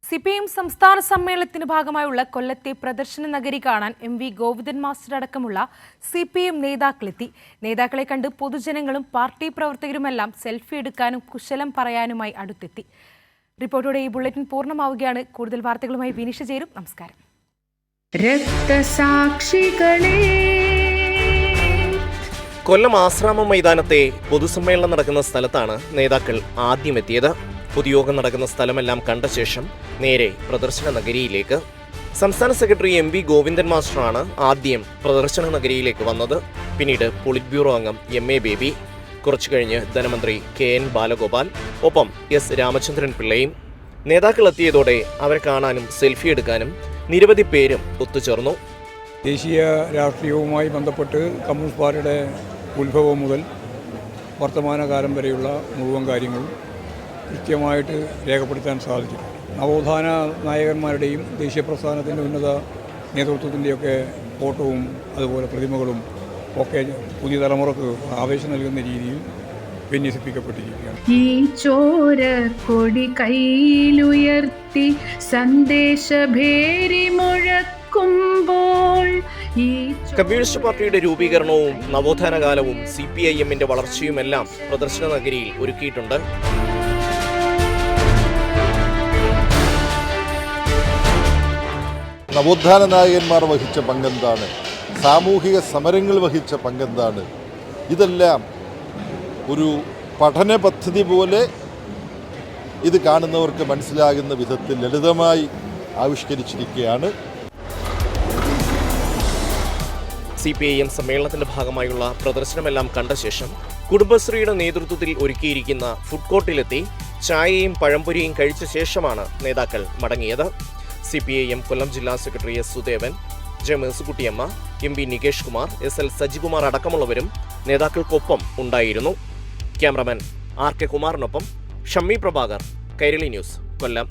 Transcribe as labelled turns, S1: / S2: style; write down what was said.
S1: CPM സംസ്ഥാന സമ്മേളനത്തിന്റെ ഭാഗമായുള്ള കൊല്ലത്തെ പ്രദർശന നഗരി കാണാൻ MV ഗോവിന്ദൻ മാസ്റ്റർ അടക്കമുള്ള CPM നേതാക്കളെത്തി. നേതാക്കളെ കണ്ട് പൊതുജനങ്ങളും പാർട്ടി പ്രവർത്തകരുമെല്ലാം സെൽഫി എടുക്കാനും കുശലം പറയാനുമായി അടുത്തെത്തി. റിപ്പോർട്ടോടെ ഈ ബുള്ളറ്റിൻ പൂർണ്ണമാവുകയാണ്. കൂടുതൽ വാർത്തകളുമായി വിനിഷ ചേരും. നമസ്കാരം.
S2: രക്തസാക്ഷികളെ
S3: കൊല്ലം ആശ്രാമം മൈതാനത്തെ പൊതുസമ്മേളനം നടക്കുന്ന സ്ഥലത്താണ് നേതാക്കൾ ആദ്യം എത്തിയത്. പൊതുയോഗം നടക്കുന്ന സ്ഥലമെല്ലാം കണ്ട ശേഷം നേരെ പ്രദർശന നഗരിയിലേക്ക്. സംസ്ഥാന സെക്രട്ടറി MV ഗോവിന്ദൻ മാസ്റ്ററാണ് ആദ്യം പ്രദർശന നഗരിയിലേക്ക് വന്നത്. പിന്നീട് പോളിറ്റ് ബ്യൂറോ അംഗം MA ബേബി, കുറച്ചു കഴിഞ്ഞ് ധനമന്ത്രി KN ബാലഗോപാൽ, ഒപ്പം S രാമചന്ദ്രൻ പിള്ളയും. നേതാക്കൾ എത്തിയതോടെ അവരെ കാണാനും സെൽഫി എടുക്കാനും നിരവധി പേരും ഒത്തുചേർന്നു.
S4: ദേശീയ രാഷ്ട്രീയവുമായി ബന്ധപ്പെട്ട് കമ്മ്യൂണിസ്റ്റ് പാർട്ടിയുടെ ഉത്ഭവം മുതൽ വർത്തമാനകാലം വരെയുള്ള മുഴുവൻ കാര്യങ്ങളും കൃത്യമായിട്ട് രേഖപ്പെടുത്താൻ സാധിച്ചിട്ടുണ്ട്. നവോത്ഥാന നായകന്മാരുടെയും ദേശീയ പ്രസ്ഥാനത്തിൻ്റെ ഉന്നത നേതൃത്വത്തിൻ്റെയൊക്കെ ഫോട്ടോവും അതുപോലെ പ്രതിമകളും ഒക്കെ പുതിയ തലമുറക്ക് ആവേശം നൽകുന്ന രീതിയിൽ വിന്യസിപ്പിക്കപ്പെട്ടിരിക്കുകയാണ്.
S2: ഈ ചോര കൊടി കയ്യിലുയർത്തി സന്ദേശഭേരി മുഴക്കുമ്പോൾ
S3: കമ്മ്യൂണിസ്റ്റ് പാർട്ടിയുടെ രൂപീകരണവും നവോത്ഥാന കാലവും CPIM-ന്റെ വളർച്ചയുമെല്ലാം പ്രദർശന നഗരിയിൽ ഒരുക്കിയിട്ടുണ്ട്.
S5: നവോത്ഥാന നായകന്മാർ വഹിച്ച പങ്കെന്താണ്, സാമൂഹിക സമരങ്ങൾ വഹിച്ച പങ്കെന്താണ്, ഇതെല്ലാം ഒരു പഠന പദ്ധതി പോലെ ഇത് കാണുന്നവർക്ക് മനസ്സിലാകുന്ന വിധത്തിൽ ലളിതമായി ആവിഷ്കരിച്ചിരിക്കുകയാണ്.
S3: CPIM സമ്മേളനത്തിന്റെ ഭാഗമായുള്ള പ്രദർശനമെല്ലാം കണ്ട ശേഷം കുടുംബശ്രീയുടെ നേതൃത്വത്തിൽ ഒരുക്കിയിരിക്കുന്ന ഫുഡ് കോർട്ടിലെത്തി ചായയും പഴംപൊരിയും കഴിച്ച ശേഷമാണ് നേതാക്കൾ മടങ്ങിയത്. CPIM കൊല്ലം ജില്ലാ secretary S Sudevan, J Mercykuttyamma, MB Nikesh Kumar, SL Sajikumar അടക്കമുള്ളവരും നേതാക്കൾക്കൊപ്പം ഉണ്ടായിരുന്നു. ക്യാമറമാൻ RK കുമാറിനൊപ്പം ഷമ്മി പ്രഭാകർ, കൈരളി ന്യൂസ്, കൊല്ലം.